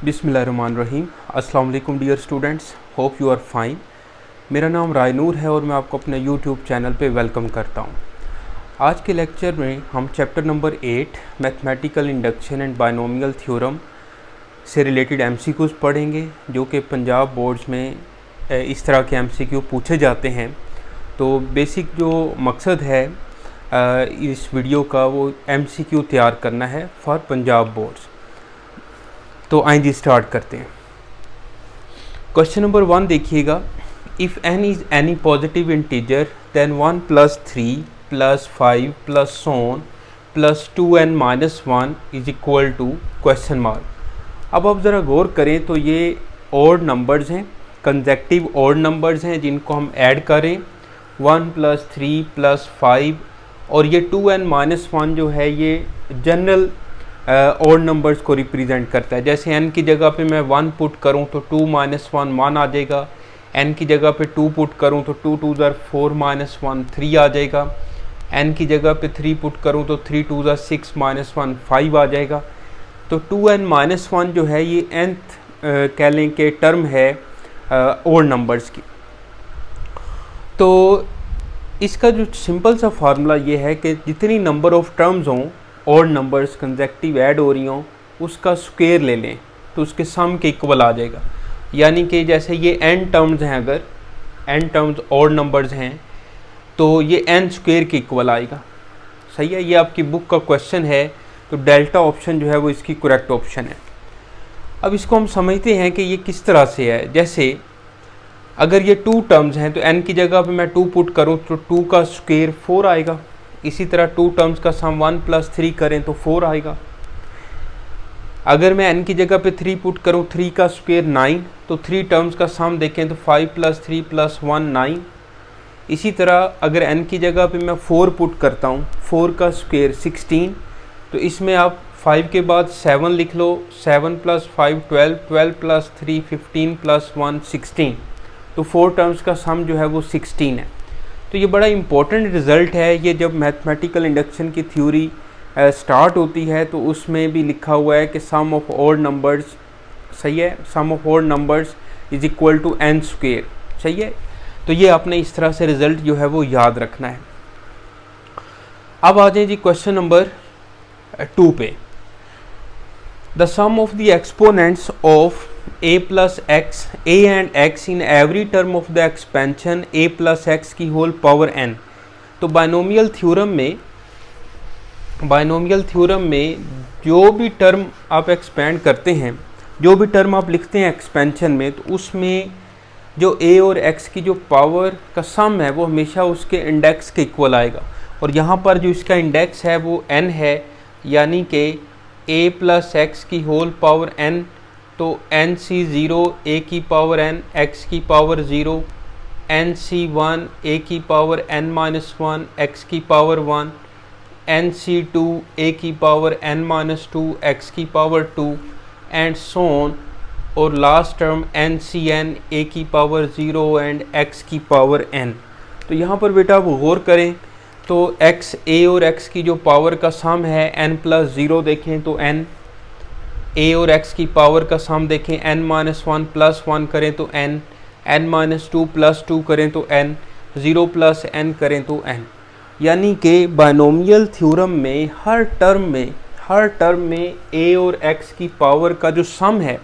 बिस्मिल्लाहिर्रहमानिर्रहीम। अस्सलाम वालेकुम dear students, hope you are fine. मेरा नाम रायनूर है और मैं आपको अपने यूट्यूब चैनल पे वेलकम करता हूँ। आज के लेक्चर में हम chapter number 8 mathematical induction and binomial theorem से रिलेटेड एमसीक्यूज़ पढ़ेंगे, जो कि पंजाब बोर्ड्स में इस तरह के एमसीक्यू पूछे जाते हैं। तो बेसिक जो मकसद है इस वीडियो का वो एमसीक्यू तैयार करना है फॉर पंजाब बोर्ड्स। तो आइए स्टार्ट करते हैं। क्वेश्चन नंबर 1 देखिएगा। If n is any positive integer then 1 + 3 + 5 + so on + 2n - 1 is equal to question mark. अब आप ज़रा गौर करें तो ये ऑड नंबर्स हैं, कंसेक्टिव ऑड नंबर्स हैं जिनको हम ऐड करें 1 + 3 + 5 और ये 2n - 1 जो है ये जनरल ऑड नंबर्स को रिप्रेजेंट करता है। जैसे n की जगह पे मैं 1 पुट करूं तो 2 - 1 1 आ जाएगा। n की जगह पे 2 पुट करूं तो 2 2 4 - 1 3 आ जाएगा। n की जगह पे 3 पुट करूं तो 3 2 6 - 1 5 आ जाएगा। तो 2n - 1 जो है ये nth कह लें कि टर्म है ऑड नंबर्स की। तो इसका जो सिंपल सा फार्मूला ये है कि जितनी नंबर ऑफ टर्म्स हों ऑड नंबर्स कंसेक्टिव ऐड हो रही हों उसका स्क्वायर ले लें तो उसके सम के इक्वल आ जाएगा। यानी कि जैसे ये n टर्म्स हैं, अगर n टर्म्स ऑड नंबर्स हैं तो ये n स्क्वायर के इक्वल आएगा। सही है, ये आपकी बुक का क्वेश्चन है। तो डेल्टा ऑप्शन जो है वो इसकी करेक्ट ऑप्शन है। अब इसको हम समझते हैं कि ये किस तरह से है। जैसे अगर ये 2 टर्म्स हैं तो n की जगह पे मैं 2 पुट करूँ तो 2 का स्क्वायर 4 आएगा। इसी तरह 2 टर्म्स का सम 1 + 3 करें तो 4 आएगा। अगर मैं n की जगह पे 3 पुट करूं 3 का स्क्वायर 9 तो 3 टर्म्स का सम देखें तो 5 + 3 + 1 9। इसी तरह अगर n की जगह पे मैं 4 पुट करता हूं 4 का स्क्वायर 16 तो इसमें आप 5 के बाद 7 लिख लो। 7 + 5 12 12 + 3 15 + 1 16। तो 4 टर्म्स का सम जो है वो 16 है। तो ये बड़ा इम्पोर्टेंट रिज़ल्ट है। ये जब मैथमेटिकल इंडक्शन की थ्योरी स्टार्ट होती है तो उसमें भी लिखा हुआ है कि सम ऑफ ऑड नंबर्स, सही है, sum of odd numbers is equal to n square. सही है, तो ये आपने इस तरह से रिज़ल्ट जो है वो याद रखना है। अब आ जाए जी क्वेश्चन नंबर 2 पे। The sum of the exponents of a + x, a and x in every term of the expansion a + x की होल पावर n। तो बायनोमियल थ्योरम में जो भी टर्म आप एक्सपेंड करते हैं, जो भी टर्म आप लिखते हैं एक्सपेंशन में, तो उसमें जो a और x की जो पावर का सम है वो हमेशा उसके इंडेक्स के इक्वल आएगा। और यहाँ पर जो इसका इंडेक्स है वो n है, यानी कि a + x की होल पावर n। तो nc0 a की पावर n x की पावर 0, nc1 a की पावर n - 1 x की पावर 1, nc2 a की पावर n - 2 x की पावर 2 एंड so on। और लास्ट टर्म ncn a की पावर 0 एंड x की पावर n। तो यहाँ पर बेटा आप गौर करें तो x, a और x की जो पावर का सम है n + 0 देखें तो n, a और x की पावर का सम देखें n - 1 + 1 करें तो n, n - 2 + 2 करें तो n, 0 + n करें तो n। यानी कि बायनोमियल थ्योरम में हर टर्म में a और x की पावर का जो सम है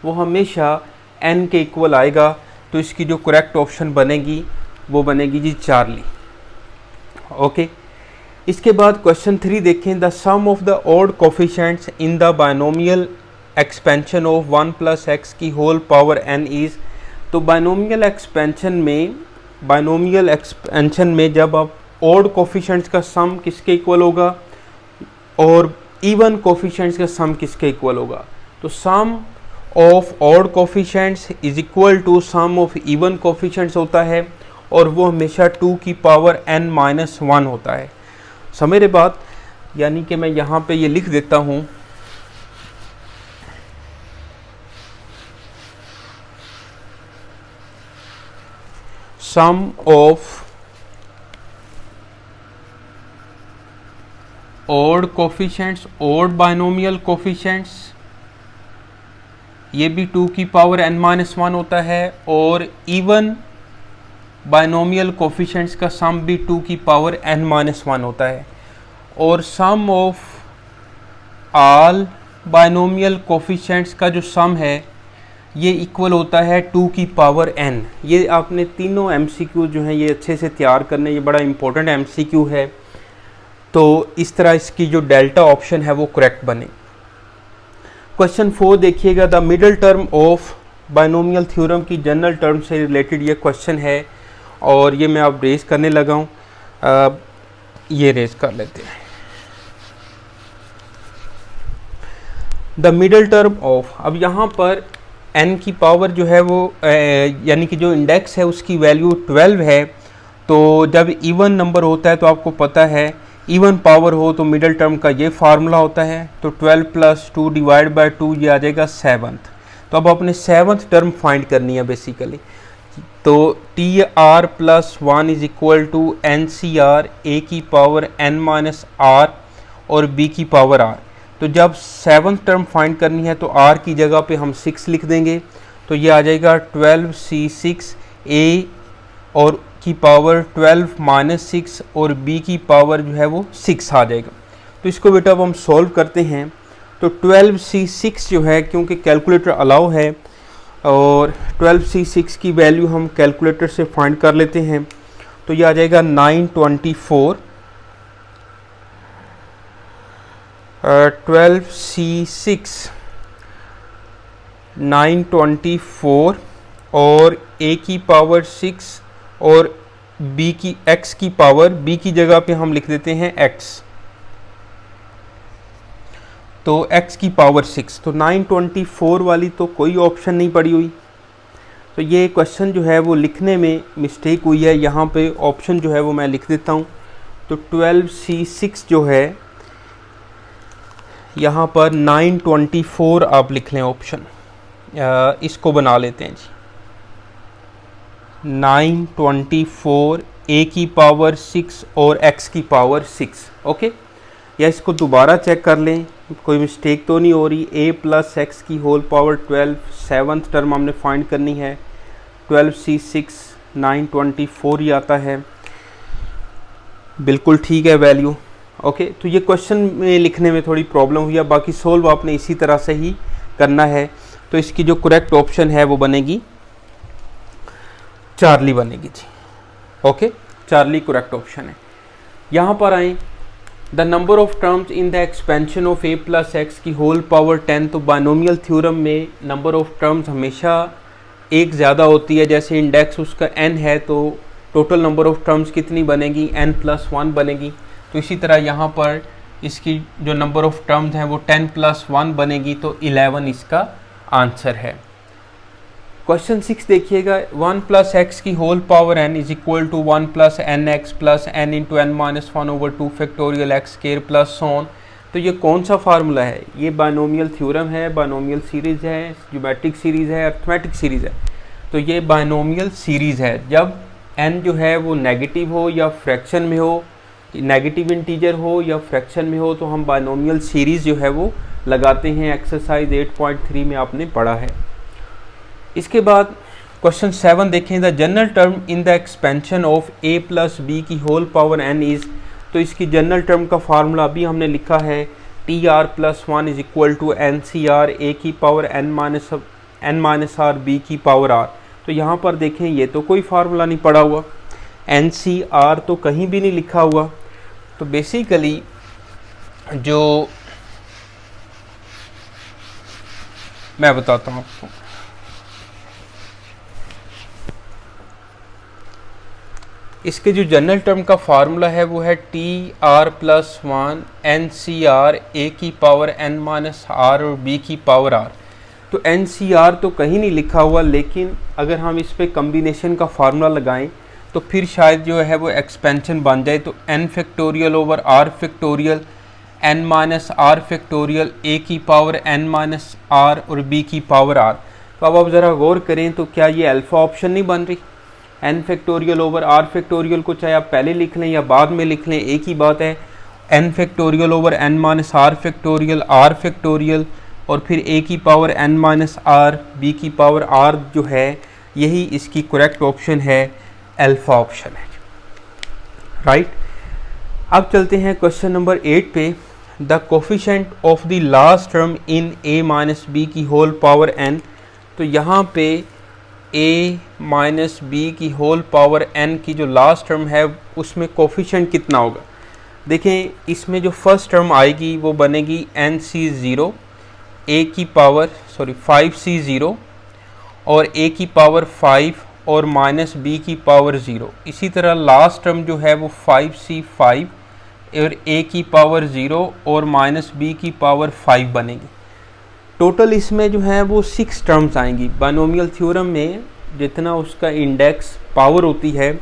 वो हमेशा n के इक्वल आएगा। तो इसकी जो करेक्ट ऑप्शन बनेगी वो बनेगी जी चार्ली। ओके, इसके बाद क्वेश्चन 3 देखें। The sum of the odd coefficients in the binomial expansion of 1 + x की होल पावर n इज़। तो बायनोमियल एक्सपेंशन में जब आप ऑड कोफिशिएंट्स का सम किसके इक्वल होगा और इवन कोफिशिएंट्स का सम किसके इक्वल होगा। तो sum of odd coefficients is equal to sum of even coefficients होता है और वो हमेशा 2 की पावर n - 1 होता है। समझ रहे बात? यानी कि मैं यहाँ पे ये लिख देता हूँ, sum of odd coefficients, odd binomial coefficients ये भी 2 की पावर n-1 होता है, और इवन बाइनोमियल कोफिशिएंट्स का सम भी 2 की पावर n-1 होता है, और sum of all binomial coefficients का जो सम है ये इक्वल होता है 2 की पावर n। ये आपने तीनों MCQ जो हैं ये अच्छे से तैयार करने, ये बड़ा इंपॉर्टेंट MCQ है, तो इस तरह इसकी जो डेल्टा ऑप्शन है वो करेक्ट बने। क्वेश्चन 4 देखिएगा, the middle term of binomial theorem की जनरल टर्म से रिलेटेड ये क्वेश्चन है, और ये मैं अब रेज करने लगा हूँ। ये रेज कर लेते हैं। द मिडल टर्म ऑफ, अब यहाँ पर n की पावर जो है वो यानी कि जो इंडेक्स है उसकी वैल्यू 12 है, तो जब इवन नंबर होता है तो आपको पता है इवन पावर हो तो मिडल टर्म का ये फार्मूला होता है, तो 12 + 2 डिवाइड बाय 2 ये आ जाएगा 7th। तो अब अपने 7th टर्म फाइंड करनी है बेसिकली, तो TR + 1 = NCR A की पावर n-r और B की पावर r। तो जब 7th टर्म फाइंड करनी है तो r की जगह पे हम 6 लिख देंगे, तो ये आ जाएगा 12C6 A और की पावर 12 - 6 और B की पावर जो है वो 6 आ जाएगा। तो इसको बेटा अब हम सॉल्व करते हैं। तो 12C6 जो है, क्योंकि कैलकुलेटर अलाउ है, और 12C6 की वैल्यू हम कैलकुलेटर से फाइंड कर लेते हैं, तो ये आ जाएगा 924। 12C6 924 और A की पावर 6 और B की x की पावर, B की जगह पे हम लिख देते हैं x, तो x की पावर 6। तो 924 वाली तो कोई ऑप्शन नहीं पड़ी हुई, तो ये क्वेश्चन जो है वो लिखने में मिस्टेक हुई है। यहाँ पे ऑप्शन जो है वो मैं लिख देता हूँ। तो 12C6 जो है यहाँ पर 924 आप लिख लें ऑप्शन, इसको बना लेते हैं जी। 924 A की पावर 6 और x की पावर 6, ओके। या इसको दोबारा चेक कर लें, कोई मिस्टेक तो नहीं हो रही। A + x की होल पावर 12, 7th टर्म हमने फाइंड करनी है। 12C6 924 ही आता है, बिल्कुल ठीक है वैल्यू, ओके। तो ये क्वेश्चन में लिखने में थोड़ी प्रॉब्लम हुई है, बाकी सोल्व आपने इसी तरह से ही करना है। तो इसकी जो करेक्ट ऑप्शन है वो बनेगी चार्ली बनेगी जी, ओके। चार्ली करेक्ट ऑप्शन है। यहाँ पर आए, the number of terms in the expansion of A + x की होल पावर 10। तो बाइनोमियल थ्योरम में नंबर ऑफ टर्म्स हमेशा एक ज़्यादा होती है, जैसे इंडेक्स उसका n है तो टोटल नंबर ऑफ टर्म्स कितनी बनेगी, n + 1 बनेगी। तो इसी तरह यहाँ पर इसकी जो नंबर ऑफ टर्म्स हैं वो 10 + 1 बनेगी, तो 11 इसका आंसर है। क्वेश्चन 6 देखिएगा, 1 + x की whole power n = 1 + nx + n × n-1/2 factorial x² + so on। तो ये कौन सा फार्मूला है? ये बाइनोमियल थ्योरम है, बाइनोमियल सीरीज़ है, ज्योमेट्रिक सीरीज़ है, अरिथमेटिक सीरीज़ है। तो ये बाइनोमियल सीरीज़ है। जब n जो है वो नेगेटिव हो या फ्रैक्शन में हो, नेगेटिव इंटीजर हो या फ्रैक्शन में हो, तो हम बाइनोमियल सीरीज़ जो है वो लगाते हैं। एक्सरसाइज 8.3 में आपने पढ़ा है। इसके बाद क्वेश्चन 7 देखें, the general term in the expansion of A + B की होल पावर n इज़। तो इसकी जनरल टर्म का फार्मूला अभी हमने लिखा है, TR + 1 = NCR A की पावर n-r B की पावर r। तो यहाँ पर देखें, ये तो कोई फार्मूला नहीं पड़ा हुआ, NCR तो कहीं भी नहीं लिखा हुआ। तो बेसिकली जो मैं बताता हूँ आपको, इसके जो जनरल टर्म का फार्मूला है वो है TR + 1 NCR A की पावर n-r और B की पावर r। तो NCR तो कहीं नहीं लिखा हुआ, लेकिन अगर हम इस पे कम्बिनेशन का फार्मूला लगाएं तो फिर शायद जो है वो एक्सपेंशन बन जाए। तो n factorial over r factorial n-r factorial A की पावर n-r और B की पावर r। तो अब आप ज़रा गौर करें, तो क्या ये अल्फ़ा ऑप्शन नहीं बन रही? n factorial over r factorial को चाहे आप पहले लिख लें या बाद में लिख लें, एक ही बात है। n factorial over n-r factorial r factorial और फिर a की power n minus r, b की पावर r जो है यही इसकी करेक्ट ऑप्शन है, अल्फा ऑप्शन है, राइट। अब चलते हैं क्वेश्चन नंबर 8 पे। The coefficient of the last term in a minus b की होल पावर n, तो यहाँ पे a माइनस बी की होल पावर n की जो लास्ट टर्म है उसमें कोफिशिएंट कितना होगा। देखें इसमें जो फर्स्ट टर्म आएगी वो बनेगी nc0 a की पावर 5c0 और a की पावर 5 और माइनस b की पावर 0। इसी तरह लास्ट टर्म जो है वो 5c5 और a की पावर 0 और माइनस b की पावर 5 बनेगी। टोटल इसमें जो है वो 6 टर्म्स आएंगी। बाइनोमियल थ्योरम में जितना उसका इंडेक्स पावर होती है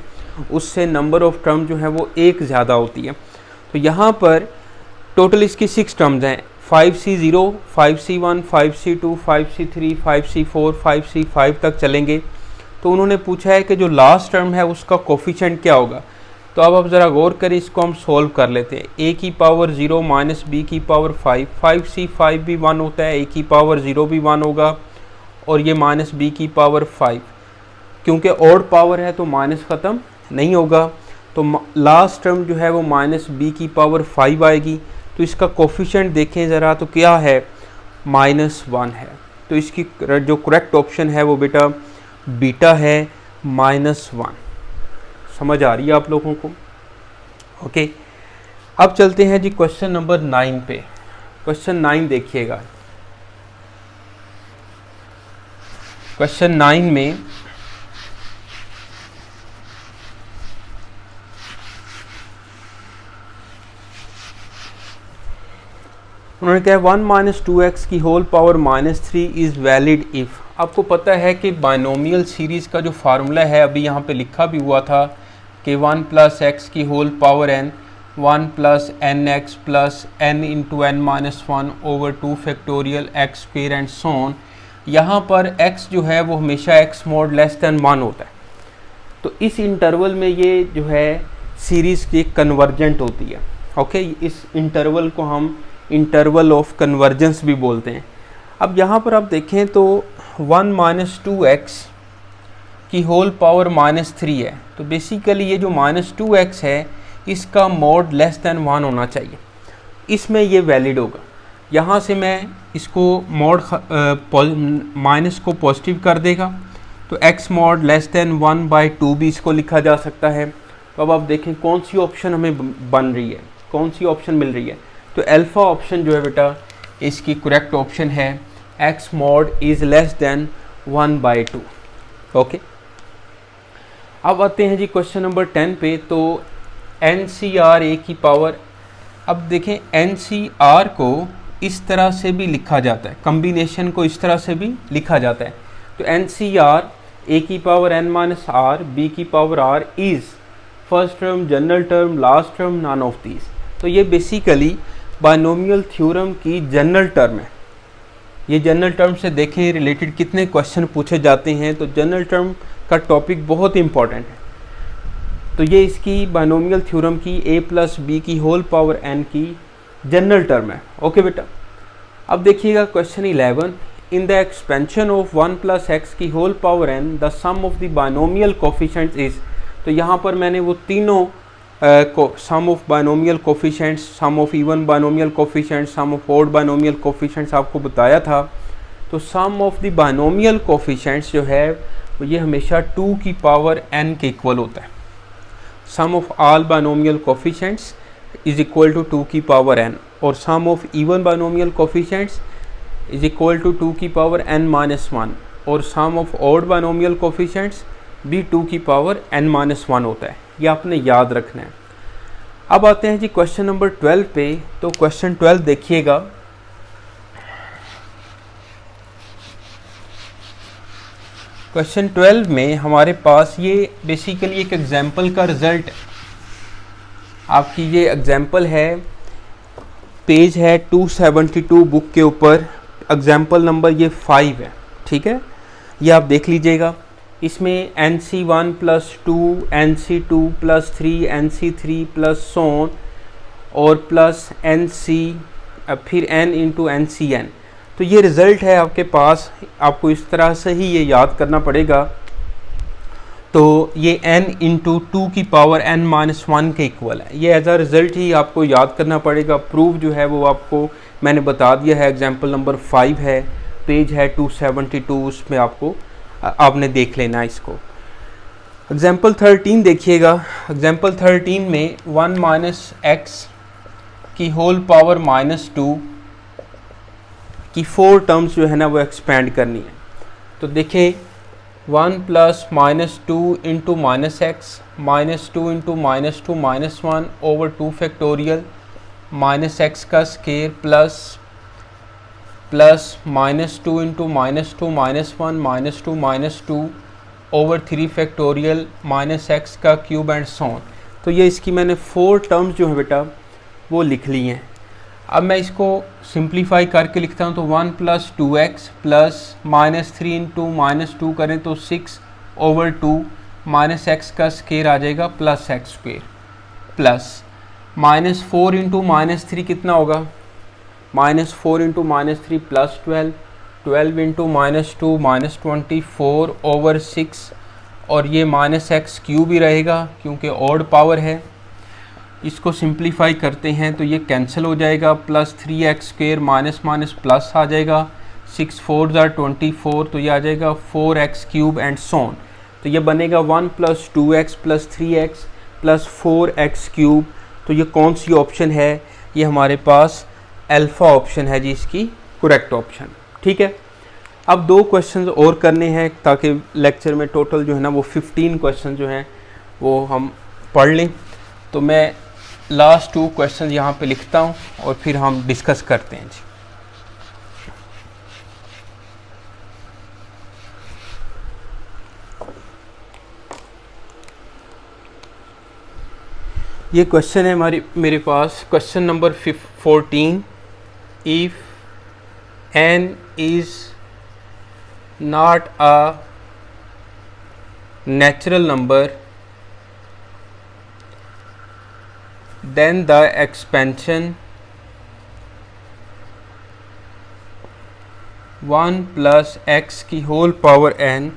उससे नंबर ऑफ टर्म जो है वो एक ज़्यादा होती है। तो यहाँ पर टोटल इसकी 6 टर्म्स हैं, 5c0, 5c1, 5c2, 5c3, 5c4, 5c5 तक चलेंगे। तो उन्होंने पूछा है कि जो लास्ट टर्म है उसका कोफिशिएंट क्या होगा। तो अब आप ज़रा गौर करें, इसको हम सोल्व कर लेते हैं। a की पावर 0 माइनस b की पावर 5, 5c5 भी 1 होता है, a की पावर 0 भी 1 होगा और ये माइनस b की पावर 5, क्योंकि ऑड पावर है तो माइनस ख़त्म नहीं होगा। तो लास्ट टर्म जो है वो माइनस b की पावर 5 आएगी। तो इसका कोफिशिएंट देखें ज़रा, तो क्या है, -1 है। तो इसकी जो करेक्ट ऑप्शन है वो बेटा बीटा है, -1। समझ आ रही है आप लोगों को? ओके, अब चलते हैं जी क्वेश्चन नंबर 9 पे। क्वेश्चन 9 देखिएगा। क्वेश्चन 9 में उन्होंने कहा 1 माइनस 2x की whole power -3 is valid if. आपको पता है कि बाइनोमियल सीरीज़ का जो फार्मूला है अभी यहाँ पे लिखा भी हुआ था कि 1 प्लस एक्स की whole power n, 1 plus n x plus n into n minus 1 over 2 factorial x square and so on. यहाँ पर x जो है वो हमेशा x मॉड लेस दैन 1 होता है। तो इस इंटरवल में ये जो है सीरीज़ की कन्वर्जेंट होती है। ओके, इस इंटरवल को हम इंटरवल ऑफ कन्वर्जेंस भी बोलते हैं। अब यहाँ पर आप देखें तो 1 माइनस 2x की होल पावर -3 है। तो बेसिकली ये जो -2x है इसका मॉड लेस दैन 1 होना चाहिए, इसमें ये वैलिड होगा। यहाँ से मैं इसको मॉड माइनस को पॉजिटिव कर देगा तो x मॉड लेस दैन 1/2 भी इसको लिखा जा सकता है। तो अब आप देखें कौन सी ऑप्शन हमें बन रही है, कौन सी ऑप्शन मिल रही है। तो अल्फ़ा ऑप्शन जो है बेटा इसकी करेक्ट ऑप्शन है, x mod is less than 1/2। Okay, अब आते हैं जी क्वेश्चन नंबर 10 पे। तो NCR a की पावर, अब देखें NCR को इस तरह से भी लिखा जाता है, कम्बिनेशन को इस तरह से भी लिखा जाता है। तो NCR a की power n minus r, b की power r is first term, general term, last term, none of these. तो ये बेसिकली बाइनोमियल थ्योरम की जनरल टर्म है। ये जनरल टर्म से देखें रिलेटेड कितने क्वेश्चन पूछे जाते हैं। तो जनरल टर्म का टॉपिक बहुत इंपॉर्टेंट है। तो ये इसकी बाइनोमियल थ्योरम की a प्लस बी की होल पावर n की जनरल टर्म है। ओके बेटा, अब देखिएगा question 11। In the expansion of 1 plus x की whole power n the sum of the binomial coefficients is. तो यहाँ पर मैंने वो तीनों sum of binomial coefficients, sum of even binomial coefficients, sum of odd binomial coefficients आपको बताया था। तो sum of the binomial coefficients जो है ये हमेशा 2 की पावर n के इक्वल होता है। Sum of all binomial coefficients is equal to 2 की पावर n, और sum of even binomial coefficients is equal to 2 की पावर n माइनस 1, और sum of odd binomial coefficients भी 2 की पावर n माइनस 1 होता है। ये आपने याद रखना है। अब आते हैं जी क्वेश्चन नंबर 12 पे। तो क्वेश्चन 12 देखिएगा। क्वेश्चन 12 में हमारे पास ये बेसिकली एक एग्जाम्पल का रिजल्ट है। आपकी ये एग्जाम्पल है, पेज है 272 बुक के ऊपर, एग्जाम्पल नंबर ये 5 है। ठीक है, ये आप देख लीजिएगा। इसमें NC1 plus 2, NC2 plus 3, NC3 plus so on और प्लस NC फिर N इंटू NCN। तो ये रिज़ल्ट है आपके पास, आपको इस तरह से ही ये याद करना पड़ेगा। तो ये n इंटू 2 की पावर n-1 के इक्वल है, ये एज अ रिज़ल्ट ही आपको याद करना पड़ेगा। प्रूफ जो है वो आपको मैंने बता दिया है, एग्जाम्पल नंबर 5 है, पेज है 272, उसमें आपने देख लेना है इसको। एग्जाम्पल 13 देखिएगा। एग्जाम्पल 13 में 1 माइनस एक्स की होल पावर -2 की 4 टर्म्स जो है ना वो एक्सपेंड करनी है। तो देखें 1 plus -2 into minus x, -2 into -2 -1 over 2 factorial minus x का square plus -2 into -2 -1 -2 over 3 factorial minus x का क्यूब एंड सो ऑन। तो ये इसकी मैंने 4 टर्म्स जो है बेटा वो लिख ली हैं। अब मैं इसको सिंप्लीफाई करके लिखता हूँ। तो 1 प्लस 2x प्लस -3 इंटू -2 करें तो 6 ओवर 2 माइनस एक्स का स्केयर आ जाएगा plus x square plus -4 into -3 कितना होगा, -4 इंटू -3 प्लस 12 इंटू -2 -24 ओवर 6, और ये माइनस एक्स क्यूब ही रहेगा क्योंकि ऑड पावर है। इसको सिंप्लीफाई करते हैं तो ये कैंसिल हो जाएगा, plus 3x square minus plus आ जाएगा, 6 4 24, तो ये आ जाएगा 4x क्यूब एंड सोन। तो ये बनेगा 1 plus 2x plus 3x plus 4x cube. तो ये कौन सी ऑप्शन है, ये हमारे पास अल्फ़ा ऑप्शन है जी, इसकी करेक्ट ऑप्शन। ठीक है, अब 2 क्वेश्चन और करने हैं ताकि लेक्चर में टोटल जो है ना वो 15 क्वेश्चन जो हैं वो हम पढ़ लें। तो मैं लास्ट 2 क्वेश्चन यहाँ पे लिखता हूँ और फिर हम डिस्कस करते हैं जी। ये क्वेश्चन है मेरे पास, question number 14। If n is not a natural number, then the expansion 1 plus x की whole power n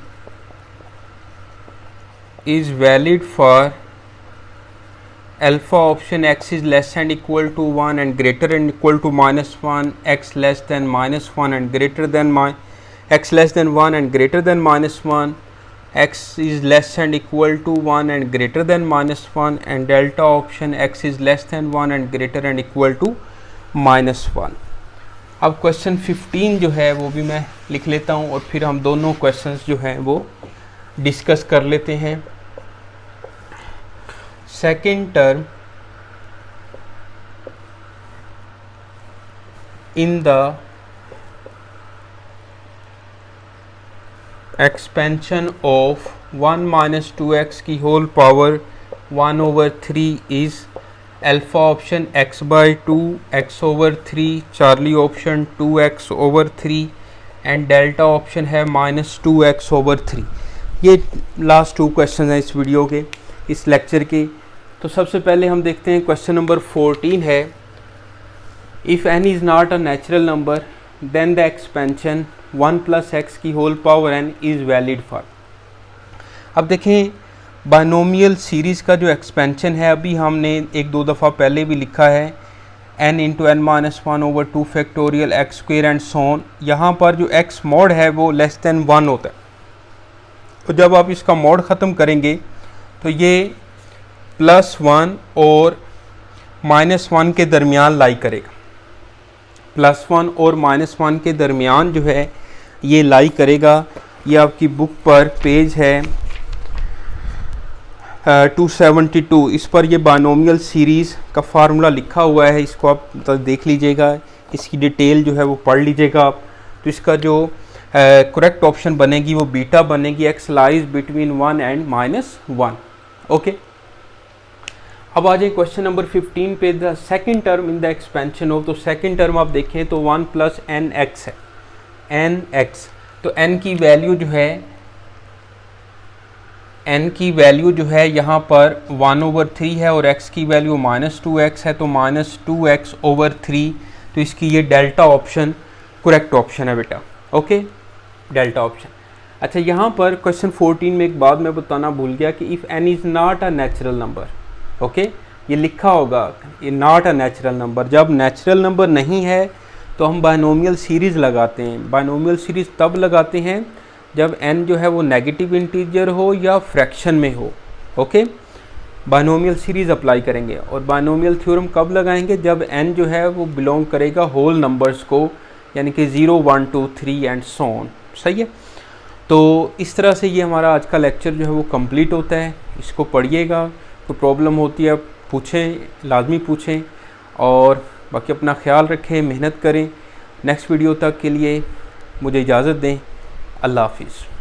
is valid for alpha option x is less than equal to 1 and greater than equal to -1, x less than -1 and greater than x less than 1 and greater than -1, x is less than equal to 1 and greater than -1, and delta option x is less than 1 and greater and equal to -1। अब question 15 जो है वो भी मैं लिख लेता हूँ और फिर हम दोनों क्वेश्चंस जो हैं वो डिस्कस कर लेते हैं। Second term in the expansion of 1 minus 2x की whole power 1 over 3 is alpha option x by 2, x over 3, charlie option 2x over 3 and delta option है minus 2x over 3। ये लास्ट 2 क्वेश्चन हैं इस video के, इस lecture के। तो सबसे पहले हम देखते हैं क्वेश्चन नंबर 14 है, if n is not a natural number then the expansion 1 plus x की whole power n is valid for. अब देखें बाइनोमियल सीरीज़ का जो एक्सपेंशन है, अभी हमने 1-2 दफ़ा पहले भी लिखा है, n into n minus 1 over 2 factorial x square and so on. यहाँ पर जो x मॉड है वो लेस देन 1 होता है, तो जब आप इसका मॉड ख़त्म करेंगे तो ये +1 और -1 के दरमियान लाई करेगा। +1 और -1 के दरमियान जो है ये लाई करेगा। ये आपकी बुक पर पेज है 272, इस पर ये बाइनोमियल सीरीज़ का फार्मूला लिखा हुआ है, इसको आप देख लीजिएगा, इसकी डिटेल जो है वो पढ़ लीजिएगा आप। तो इसका जो करेक्ट ऑप्शन बनेगी वो बीटा बनेगी, x lies between 1 and -1। Okay, अब आ जाए क्वेश्चन नंबर 15 पे, the second term in the expansion of. तो सेकंड टर्म आप देखें तो 1 प्लस एन एक्स है, एन एक्स। तो एन की वैल्यू जो है, n की वैल्यू जो है यहाँ पर 1/3 है और x की वैल्यू -2x है, तो -2x/3। तो इसकी ये डेल्टा ऑप्शन करेक्ट ऑप्शन है बेटा। Okay, delta option. अच्छा, यहाँ पर क्वेश्चन 14 में एक बात मैं बताना भूल गया कि if n is not a natural number, okay, ये लिखा होगा ये नॉट अ नेचुरल नंबर। जब नेचुरल नंबर नहीं है तो हम बायनोमियल सीरीज़ लगाते हैं। बायनोमियल सीरीज़ तब लगाते हैं जब n जो है वो नेगेटिव इंटीजर हो या फ्रैक्शन में हो। ओके, बायनोमियल सीरीज़ अप्लाई करेंगे। और बायनोमियल थ्योरम कब लगाएंगे? जब n जो है वो बिलोंग करेगा होल नंबर्स को, यानी कि 0 1 2 3 एंड सो ऑन। सही है। तो इस तरह से ये हमारा आज का लेक्चर जो है वो कंप्लीट होता है। इसको पढ़िएगा, कोई प्रॉब्लम होती है पूछें, लाजमी पूछें, और बाकी अपना ख्याल रखें, मेहनत करें। नेक्स्ट वीडियो तक के लिए मुझे इजाज़त दें। अल्लाह हाफिज़।